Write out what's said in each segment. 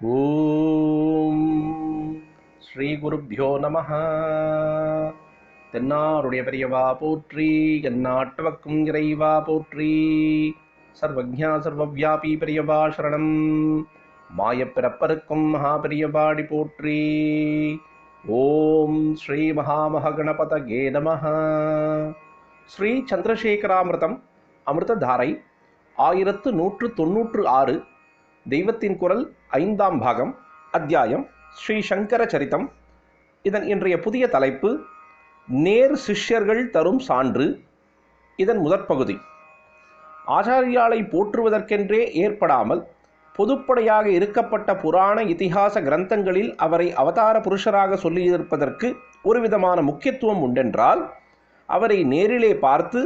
ஓம் ஸ்ரீ குருப்யோ நமஹ. தென்னாருடைய பெரியவா போற்றி, எந்நாட்டவர்க்கும் இறைவா போற்றி. சர்வஜ்ஞா சர்வவ்யாபி பெரியவா சரணம். மாயப்பிறப்பருக்கும் மகா பெரியவாடி போற்றி. ஓம் ஸ்ரீ மகாமகணபதயே நமஹ. ஸ்ரீ சந்திரசேகராமிர்தம் அமிர்ததாரை 1196 தெய்வத்தின் குரல் 5ஆம் பாகம், அத்தியாயம் ஸ்ரீ சங்கர சரிதம். இதன் இன்றைய புதிய தலைப்பு நேர் சிஷ்யர்கள் தரும் சான்று. இதன் முதற்பகுதி. ஆச்சாரியாலை போற்றுவதற்கென்றே ஏற்படாமல் பொதுப்படையாக இருக்கப்பட்ட புராண இதிகாச கிரந்தங்களில் அவரை அவதார புருஷராக சொல்லியிருப்பதற்கு ஒரு விதமான முக்கியத்துவம் உண்டென்றால், அவரை நேரிலே பார்த்து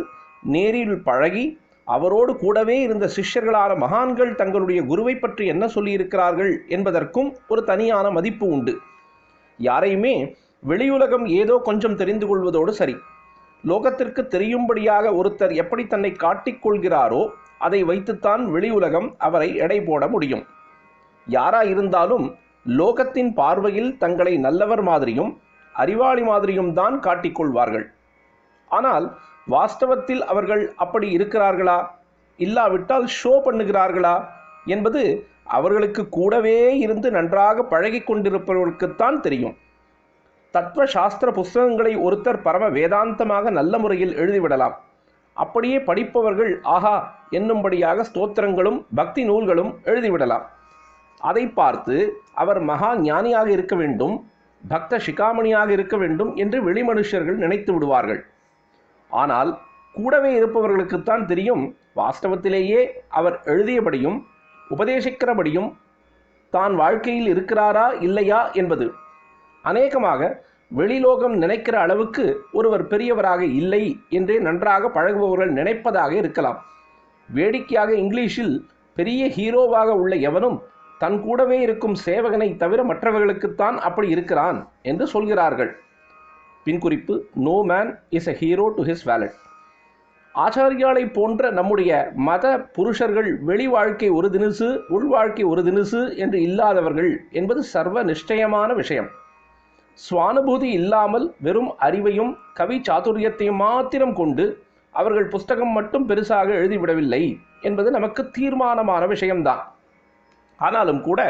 நேரில் பழகி அவரோடு கூடவே இருந்த சிஷ்யர்களான மகான்கள் தங்களுடைய குருவை பற்றி என்ன சொல்லியிருக்கிறார்கள் என்பதற்கும் ஒரு தனியான மதிப்பு உண்டு. யாரையுமே வெளியுலகம் ஏதோ கொஞ்சம் தெரிந்து கொள்வதோடு சரி, லோகத்திற்கு தெரியும்படியாக ஒருத்தர் எப்படி தன்னை காட்டிக்கொள்கிறாரோ அதை வைத்துத்தான் வெளியுலகம் அவரை எடை போட முடியும். யாராயிருந்தாலும் லோகத்தின் பார்வையில் தங்களை நல்லவர் மாதிரியும் அறிவாளி மாதிரியும் தான் காட்டிக்கொள்வார்கள். ஆனால் வாஸ்தவத்தில் அவர்கள் அப்படி இருக்கிறார்களா, இல்லாவிட்டால் ஷோ பண்ணுகிறார்களா என்பது அவர்களுக்கு கூடவே இருந்து நன்றாக பழகி கொண்டிருப்பவர்களுக்குத்தான் தெரியும். தத்துவ சாஸ்திர புஸ்தகங்களை ஒருத்தர் பரம வேதாந்தமாக நல்ல முறையில் எழுதிவிடலாம். அப்படியே படிப்பவர்கள் ஆஹா என்னும்படியாக ஸ்தோத்திரங்களும் பக்தி நூல்களும் எழுதிவிடலாம். அதை பார்த்து அவர் மகா ஞானியாக இருக்க வேண்டும், பக்த சிகாமணியாக இருக்க வேண்டும் என்று வெளிமனுஷர்கள் நினைத்து விடுவார்கள். ஆனால் கூடவே இருப்பவர்களுக்குத்தான் தெரியும், வாஸ்தவத்திலேயே அவர் எழுதியபடியும் உபதேசிக்கிறபடியும் தான் வாழ்க்கையில் இருக்கிறாரா இல்லையா என்பது. அநேகமாக வெளிலோகம் நினைக்கிற அளவுக்கு ஒருவர் பெரியவராக இல்லை என்றே நன்றாக பழகுபவர்கள் நினைப்பதாக இருக்கலாம். வேடிக்கையாக இங்கிலீஷில் பெரிய ஹீரோவாக உள்ள எவனும் தன் கூடவே இருக்கும் சேவகனை தவிர மற்றவர்களுக்குத்தான் அப்படி இருக்கிறான் என்று சொல்கிறார்கள். பின்குறிப்பு: no man is a hero to his valet. ஆச்சாரியாலை போன்ற நம்முடைய மத புருஷர்கள் வெளி வாழ்க்கை ஒரு தினுசு, உள் வாழ்க்கை ஒரு தினுசு என்று இல்லாதவர்கள் என்பது சர்வ நிச்சயமான விஷயம். சுவானுபூதி இல்லாமல் வெறும் அறிவையும் கவி சாதுரியத்தையும் மாத்திரம் கொண்டு அவர்கள் புஸ்தகம் மட்டும் பெருசாக எழுதிவிடவில்லை என்பது நமக்கு தீர்மானமான விஷயம்தான். ஆனாலும் கூட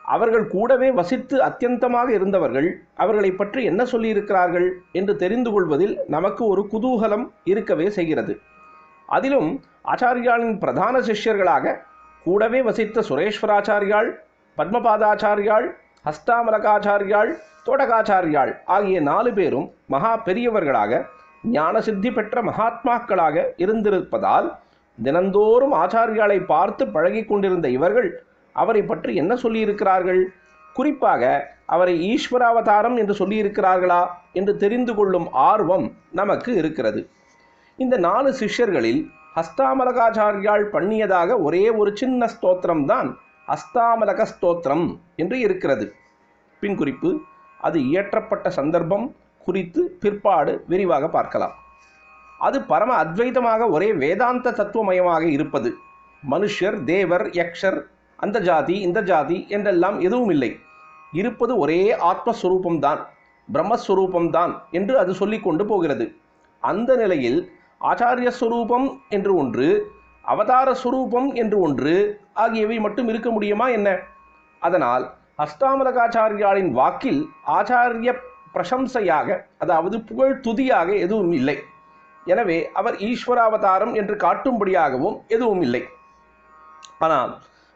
அவர்கள் கூடவே வசித்து அத்தியந்தமாக இருந்தவர்கள் அவர்களை பற்றி என்ன சொல்லியிருக்கிறார்கள் என்று தெரிந்து கொள்வதில் நமக்கு ஒரு குதூகலம் இருக்கவே செய்கிறது. அதிலும் ஆச்சாரியாளின் பிரதான சிஷ்யர்களாக கூடவே வசித்த சுரேஸ்வராச்சாரியாள், பத்மபாதாச்சாரியாள், ஹஸ்தாமலகாச்சாரியாள், தோடகாச்சாரியாள் ஆகிய 4 பேரும் மகா பெரியவர்களாக ஞான சித்தி பெற்ற மகாத்மாக்களாக இருந்திருப்பதால் தினந்தோறும் ஆச்சாரியாலை பார்த்து பழகி கொண்டிருந்த இவர்கள் அவரை பற்றி என்ன சொல்லியிருக்கிறார்கள், குறிப்பாக அவரை ஈஸ்வராவதாரம் என்று சொல்லியிருக்கிறார்களா என்று தெரிந்து கொள்ளும் ஆர்வம் நமக்கு இருக்கிறது. இந்த 4 சிஷ்யர்களில் ஹஸ்தாமலகாச்சாரியால் பண்ணியதாக ஒரே ஒரு சின்ன ஸ்தோத்திரம்தான் ஹஸ்தாமலக ஸ்தோத்திரம் என்று இருக்கிறது. பின்குறிப்பு: அது இயற்றப்பட்ட சந்தர்ப்பம் குறித்து பிற்பாடு விரிவாக பார்க்கலாம். அது பரம அத்வைதமாக ஒரே வேதாந்த தத்துவமயமாக இருப்பது. மனுஷர், தேவர், யக்ஷர், அந்த ஜாதி இந்த ஜாதி என்றெல்லாம் எதுவும் இல்லை. இருப்பது ஒரே ஆத்மஸ்வரூபம்தான், பிரம்மஸ்வரூபம்தான் என்று அது சொல்லிக் கொண்டு போகிறது. அந்த நிலையில் ஆச்சாரிய ஸ்வரூபம் என்று ஒன்று, அவதார ஸ்வரூபம் என்று ஒன்று ஆகியவை மட்டும் இருக்க முடியுமா என்ன? அதனால் ஹஸ்தாமலகாச்சாரியாளின் வாக்கில் ஆச்சாரிய பிரசம்சையாக, அதாவது புகழ் துதியாக எதுவும் இல்லை. எனவே அவர் ஈஸ்வராவதாரம் என்று காட்டும்படியாகவும் எதுவும் இல்லை. ஆனால்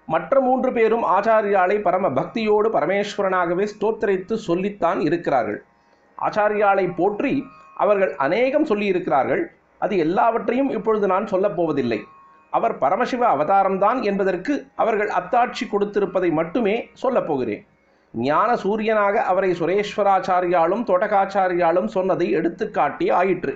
மற்ற 3 பேரும் ஆச்சாரியாலை பரம பக்தியோடு பரமேஸ்வரனாகவே ஸ்தோத்திரித்து சொல்லித்தான் இருக்கிறார்கள். ஆச்சாரியாலை போற்றி அவர்கள் அநேகம் சொல்லியிருக்கிறார்கள். அது எல்லாவற்றையும் இப்பொழுது நான் சொல்லப்போவதில்லை. அவர் பரமசிவ அவதாரம்தான் என்பதற்கு அவர்கள் அத்தாட்சி கொடுத்திருப்பதை மட்டுமே சொல்லப்போகிறேன். ஞான சூரியனாக அவரை சுரேஸ்வராச்சாரியாலும் தோட்டகாச்சாரியாலும் சொன்னதை எடுத்துக்காட்டி ஆயிற்று.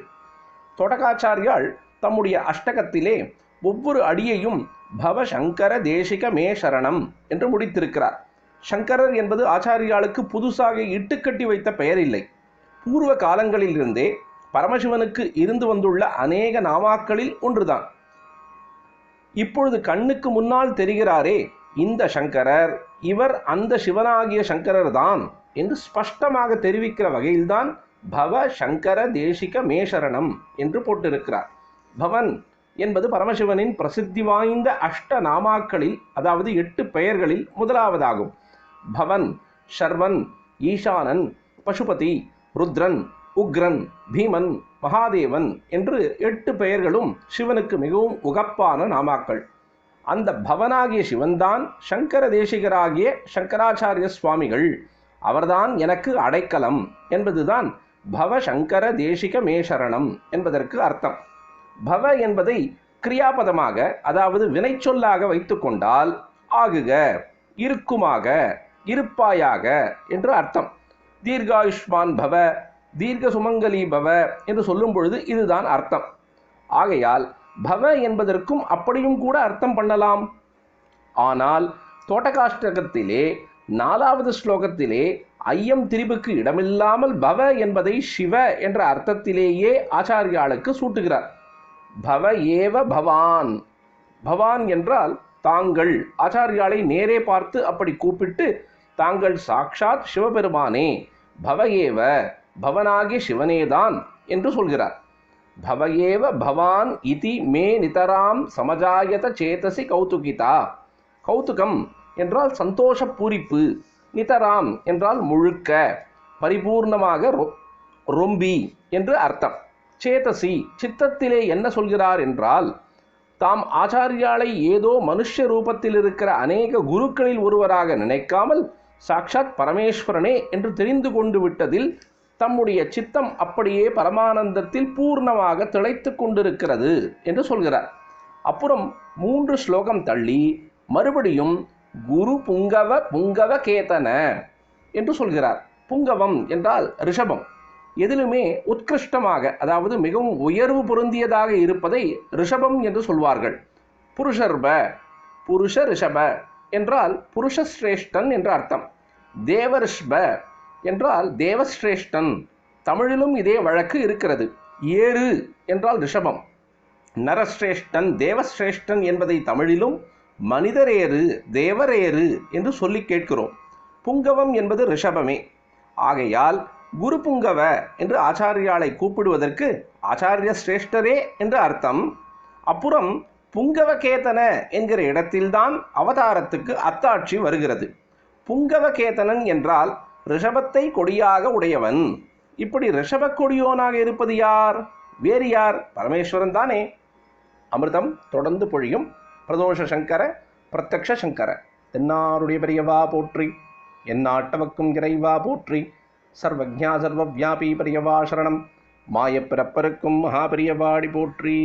தோட்டகாச்சாரியால் தம்முடைய அஷ்டகத்திலே ஒவ்வொரு அடியையும் பவ சங்கர தேசிக மே சரணம் என்று முடித்திருக்கிறார். சங்கரர் என்பது ஆச்சாரியாளுக்கு புதுசாக இட்டுக்கட்டி வைத்த பெயர் இல்லை. பூர்வ காலங்களிலிருந்தே பரமசிவனுக்கு இருந்து வந்துள்ள அநேக நாமாக்களில் ஒன்றுதான். இப்பொழுது கண்ணுக்கு முன்னால் தெரிகிறாரே இந்த சங்கரர் இவர் அந்த சிவனாகிய சங்கரர் தான் என்று ஸ்பஷ்டமாக தெரிவிக்கிற வகையில்தான் பவ சங்கர தேசிக மேசரணம் என்று போட்டிருக்கிறார். பவன் என்பது பரமசிவனின் பிரசித்தி வாய்ந்த அஷ்ட நாமாக்களில், அதாவது 8 பெயர்களில் முதலாவதாகும். பவன், சர்வன், ஈசானன், பசுபதி, ருத்ரன், உக்ரன், பீமன், மகாதேவன் என்று 8 பெயர்களும் சிவனுக்கு மிகவும் உகப்பான நாமாக்கள். அந்த பவனாகிய சிவன்தான் சங்கர தேசிகராகிய சங்கராச்சாரிய சுவாமிகள். அவர்தான் எனக்கு அடைக்கலம் என்பதுதான் பவ சங்கர தேசிக மேசரணம் என்பதற்கு அர்த்தம். பவ என்பதை கிரியாபதமாக, அதாவது வினைச்சொல்லாக வைத்து கொண்டால் ஆகுக, இருக்குமாக, இருப்பாயாக என்று அர்த்தம். தீர்காயுஷ்மான் பவ, தீர்க்க சுமங்கலி பவ என்று சொல்லும் பொழுது இதுதான் அர்த்தம். ஆகையால் பவ என்பதற்கும் அப்படியும் கூட அர்த்தம் பண்ணலாம். ஆனால் தோட்டகாஷ்டகத்திலே 4வது ஸ்லோகத்திலே ஐயம் திரிபுக்கு இடமில்லாமல் பவ என்பதை சிவ என்ற அர்த்தத்திலேயே ஆச்சாரியாளுக்கு சூட்டுகிறார். பவ ஏவ பவான். பவான் என்றால் தாங்கள். ஆச்சாரியாளை நேரே பார்த்து அப்படி கூப்பிட்டு தாங்கள் சாக்ஷாத் சிவபெருமானே, பவ ஏவ, பவனாகிய சிவனேதான் என்று சொல்கிறார். பவ ஏவ பவான் இதி மே நிதராம் சமஜாயத சேதசி கௌதுகிதா. கௌதுகம் என்றால் சந்தோஷ பூரிப்பு, நிதராம் என்றால் முழுக்க, பரிபூர்ணமாக, ரொம்பி என்று அர்த்தம். சேதசி சித்தத்திலே என்ன சொல்கிறார் என்றால், தாம் ஆச்சாரியாளை ஏதோ மனுஷ ரூபத்தில் இருக்கிற அநேக குருக்களில் ஒருவராக நினைக்காமல் சாக்ஷாத் பரமேஸ்வரனே என்று தெரிந்து கொண்டு விட்டதில் தம்முடைய சித்தம் அப்படியே பரமானந்தத்தில் பூர்ணமாக திளைத்து கொண்டிருக்கிறது என்று சொல்கிறார். அப்புறம் 3 ஸ்லோகம் தள்ளி மறுபடியும் குரு புங்கவ புங்கவ கேதன என்று சொல்கிறார். புங்கவம் என்றால் ரிஷபம். எதிலுமே உத்கிருஷ்டமாக, அதாவது மிகவும் உயர்வு பொருந்தியதாக இருப்பதை ரிஷபம் என்று சொல்வார்கள். புருஷர்ப, புருஷ ரிஷப என்றால் புருஷஸ்ரேஷ்டன் என்ற அர்த்தம். தேவரிஷ்ப என்றால் தேவஸ்ரேஷ்டன். தமிழிலும் இதே வழக்கு இருக்கிறது. ஏறு என்றால் ரிஷபம். நரஸ்ரேஷ்டன், தேவஸ்ரேஷ்டன் என்பதை தமிழிலும் மனிதரேறு, தேவரேறு என்று சொல்லி கேட்கிறோம். புங்கவம் என்பது ரிஷபமே. ஆகையால் குரு புங்கவ என்று ஆச்சாரியாளை கூப்பிடுவதற்கு ஆச்சாரிய சிரேஷ்டரே என்று அர்த்தம். அப்புறம் புங்கவகேதன என்கிற இடத்தில்தான் அவதாரத்துக்கு அத்தாட்சி வருகிறது. புங்கவகேதனன் என்றால் ரிஷபத்தை கொடியாக உடையவன். இப்படி ரிஷப கொடியோனாக இருப்பது யார்? வேறு யார்? பரமேஸ்வரன் தானே. அமிர்தம் தொடர்ந்து பொழியும். பிரதோஷ சங்கர பிரத்யக்ஷ சங்கர தென்னாருடைய பெரியவா போற்றி, எந்நாட்டவர்க்கும் இறைவா போற்றி, சர்வஜ்ஞா சர்வவியாபி பெரியவா சரணம், மாயப்பிறப்பருக்கும் மகாபெரியவாடி போற்றி.